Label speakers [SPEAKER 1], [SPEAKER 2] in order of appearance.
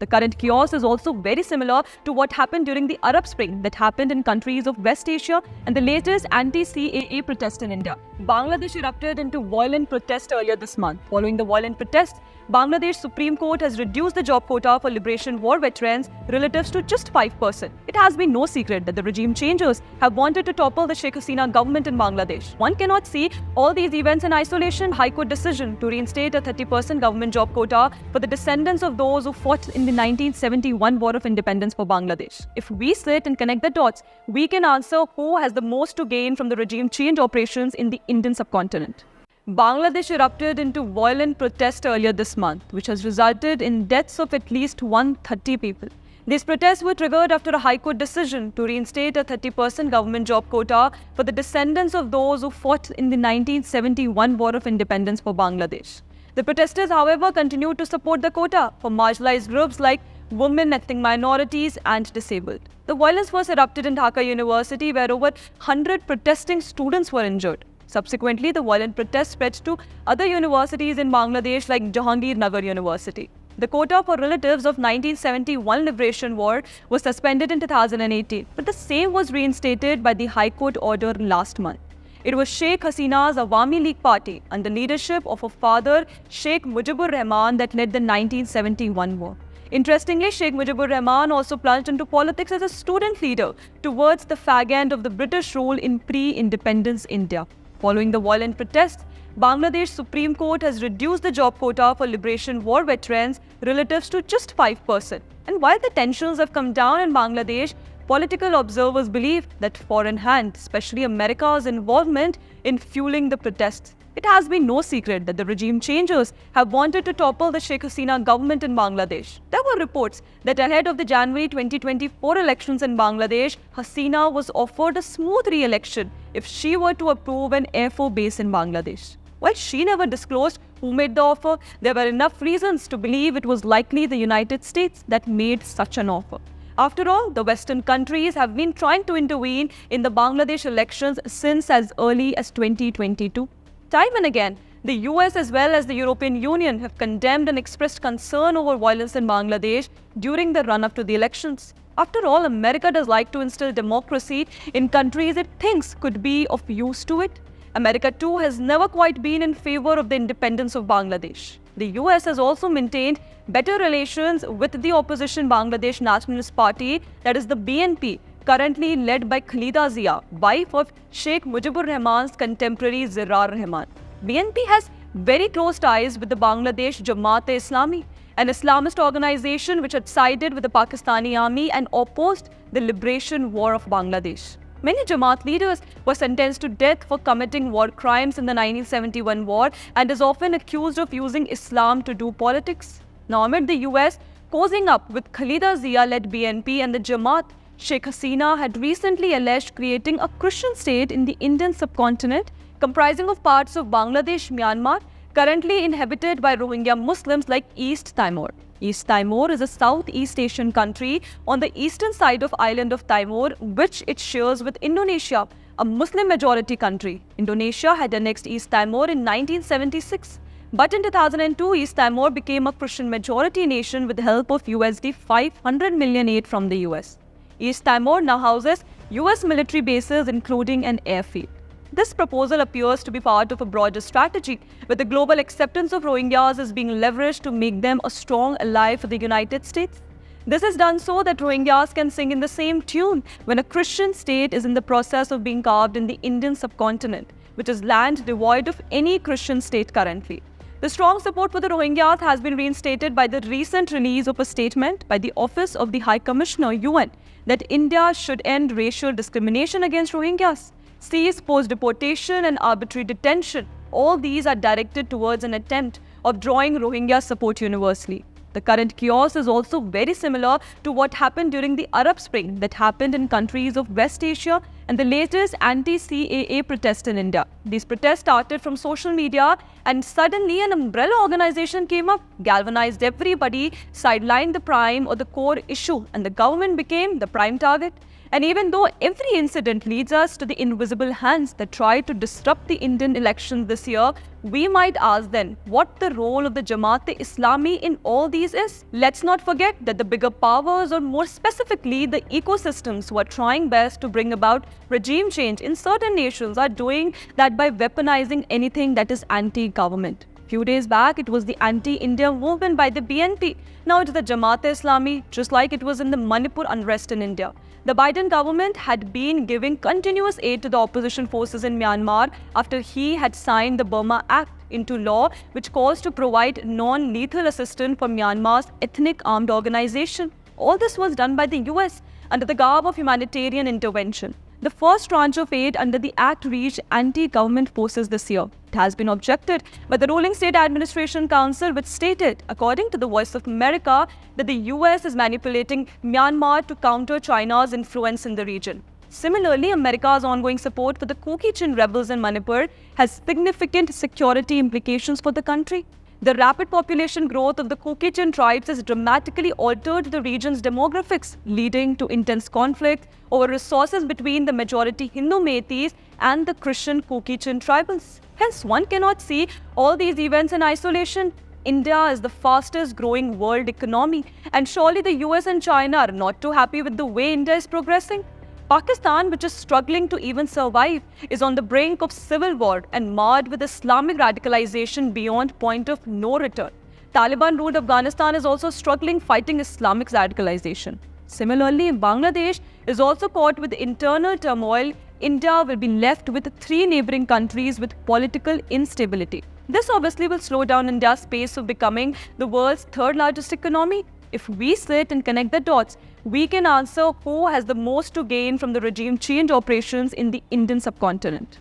[SPEAKER 1] The current chaos is also very similar to what happened during the Arab Spring that happened in countries of West Asia and the latest anti-CAA protest in India. Bangladesh erupted into violent protest earlier this month. Following the violent protests, Bangladesh Supreme Court has reduced the job quota for Liberation War veterans relatives to just 5%. It has been no secret that the regime changers have wanted to topple the Sheikh Hasina government in Bangladesh. One cannot see all these events in isolation. High Court decision to reinstate a 30% government job quota for the descendants of those who fought in the 1971 War of Independence for Bangladesh. If we sit and connect the dots, we can answer who has the most to gain from the regime change operations in the Indian subcontinent. Bangladesh erupted into violent protest earlier this month, which has resulted in deaths of at least 130 people. These protests were triggered after a High Court decision to reinstate a 30% government job quota for the descendants of those who fought in the 1971 War of Independence for Bangladesh. The protesters, however, continued to support the quota for marginalized groups like women, ethnic minorities, and disabled. The violence first erupted in Dhaka University, where over 100 protesting students were injured. Subsequently, the violent protests spread to other universities in Bangladesh like Jahangirnagar University. The quota for relatives of 1971 Liberation War was suspended in 2018, but the same was reinstated by the High Court order last month. It was Sheikh Hasina's Awami League party under leadership of her father, Sheikh Mujibur Rahman, that led the 1971 war. Interestingly, Sheikh Mujibur Rahman also plunged into politics as a student leader towards the fag end of the British rule in pre-independence India. Following the violent protests, Bangladesh Supreme Court has reduced the job quota for Liberation War veterans relatives to just 5%. And while the tensions have come down in Bangladesh, political observers believe that foreign hand, especially America's involvement in fueling the protests. It has been no secret that the regime changers have wanted to topple the Sheikh Hasina government in Bangladesh. There were reports that ahead of the January 2024 elections in Bangladesh, Hasina was offered a smooth re-election if she were to approve an Air Force base in Bangladesh. While she never disclosed who made the offer, there were enough reasons to believe it was likely the United States that made such an offer. After all, the Western countries have been trying to intervene in the Bangladesh elections since as early as 2022. Time and again, the US as well as the European Union have condemned and expressed concern over violence in Bangladesh during the run-up to the elections. After all, America does like to instill democracy in countries it thinks could be of use to it. America too has never quite been in favor of the independence of Bangladesh. The US has also maintained better relations with the opposition Bangladesh Nationalist Party, that is the BNP, currently led by Khalida Zia, wife of Sheikh Mujibur Rahman's contemporary Zirar Rahman. BNP has very close ties with the Bangladesh Jamaat-e-Islami, an Islamist organization which had sided with the Pakistani army and opposed the Liberation War of Bangladesh. Many Jamaat leaders were sentenced to death for committing war crimes in the 1971 war and is often accused of using Islam to do politics. Now, amid the US cozying up with Khalida Zia-led BNP and the Jamaat, Sheikh Hasina had recently alleged creating a Christian state in the Indian subcontinent comprising of parts of Bangladesh, Myanmar, currently inhabited by Rohingya Muslims like East Timor. East Timor is a Southeast Asian country on the eastern side of island of Timor, which it shares with Indonesia, a Muslim-majority country. Indonesia had annexed East Timor in 1976. But in 2002, East Timor became a Christian-majority nation with the help of USD 500 million aid from the US. East Timor now houses US military bases, including an airfield. This proposal appears to be part of a broader strategy, where the global acceptance of Rohingyas is being leveraged to make them a strong ally for the United States. This is done so that Rohingyas can sing in the same tune when a Christian state is in the process of being carved in the Indian subcontinent, which is land devoid of any Christian state currently. The strong support for the Rohingyas has been reinstated by the recent release of a statement by the Office of the High Commissioner UN that India should end racial discrimination against Rohingyas, cease post-deportation and arbitrary detention. All these are directed towards an attempt of drawing Rohingya support universally. The current chaos is also very similar to what happened during the Arab Spring that happened in countries of West Asia and the latest anti-CAA protest in India. These protests started from social media and suddenly an umbrella organization came up, galvanized everybody, sidelined the prime or the core issue, and the government became the prime target. And even though every incident leads us to the invisible hands that try to disrupt the Indian elections this year, we might ask then what the role of the Jamaat-e-Islami in all these is. Let's not forget that the bigger powers, or more specifically the ecosystems who are trying best to bring about regime change in certain nations, are doing that by weaponizing anything that is anti-government. Few days back, it was the anti-India movement by the BNP. Now it is the Jamaat-e-Islami, just like it was in the Manipur unrest in India. The Biden government had been giving continuous aid to the opposition forces in Myanmar after he had signed the Burma Act into law, which calls to provide non-lethal assistance for Myanmar's ethnic armed organization. All this was done by the US under the garb of humanitarian intervention. The first tranche of aid under the Act reached anti-government forces this year. It has been objected by the ruling State Administration Council, which stated, according to the Voice of America, that the US is manipulating Myanmar to counter China's influence in the region. Similarly, America's ongoing support for the Kuki-Chin rebels in Manipur has significant security implications for the country. The rapid population growth of the Kuki-Chin tribes has dramatically altered the region's demographics, leading to intense conflict over resources between the majority Hindu Meiteis and the Christian Kuki-Chin tribals. Hence, one cannot see all these events in isolation. India is the fastest growing world economy, and surely the US and China are not too happy with the way India is progressing. Pakistan, which is struggling to even survive, is on the brink of civil war and marred with Islamic radicalization beyond point of no return. Taliban-ruled Afghanistan is also struggling fighting Islamic radicalization. Similarly, Bangladesh is also caught with internal turmoil. India will be left with 3 neighboring countries with political instability. This obviously will slow down India's pace of becoming the world's 3rd largest economy. If we sit and connect the dots, we can answer who has the most to gain from the regime change operations in the Indian subcontinent.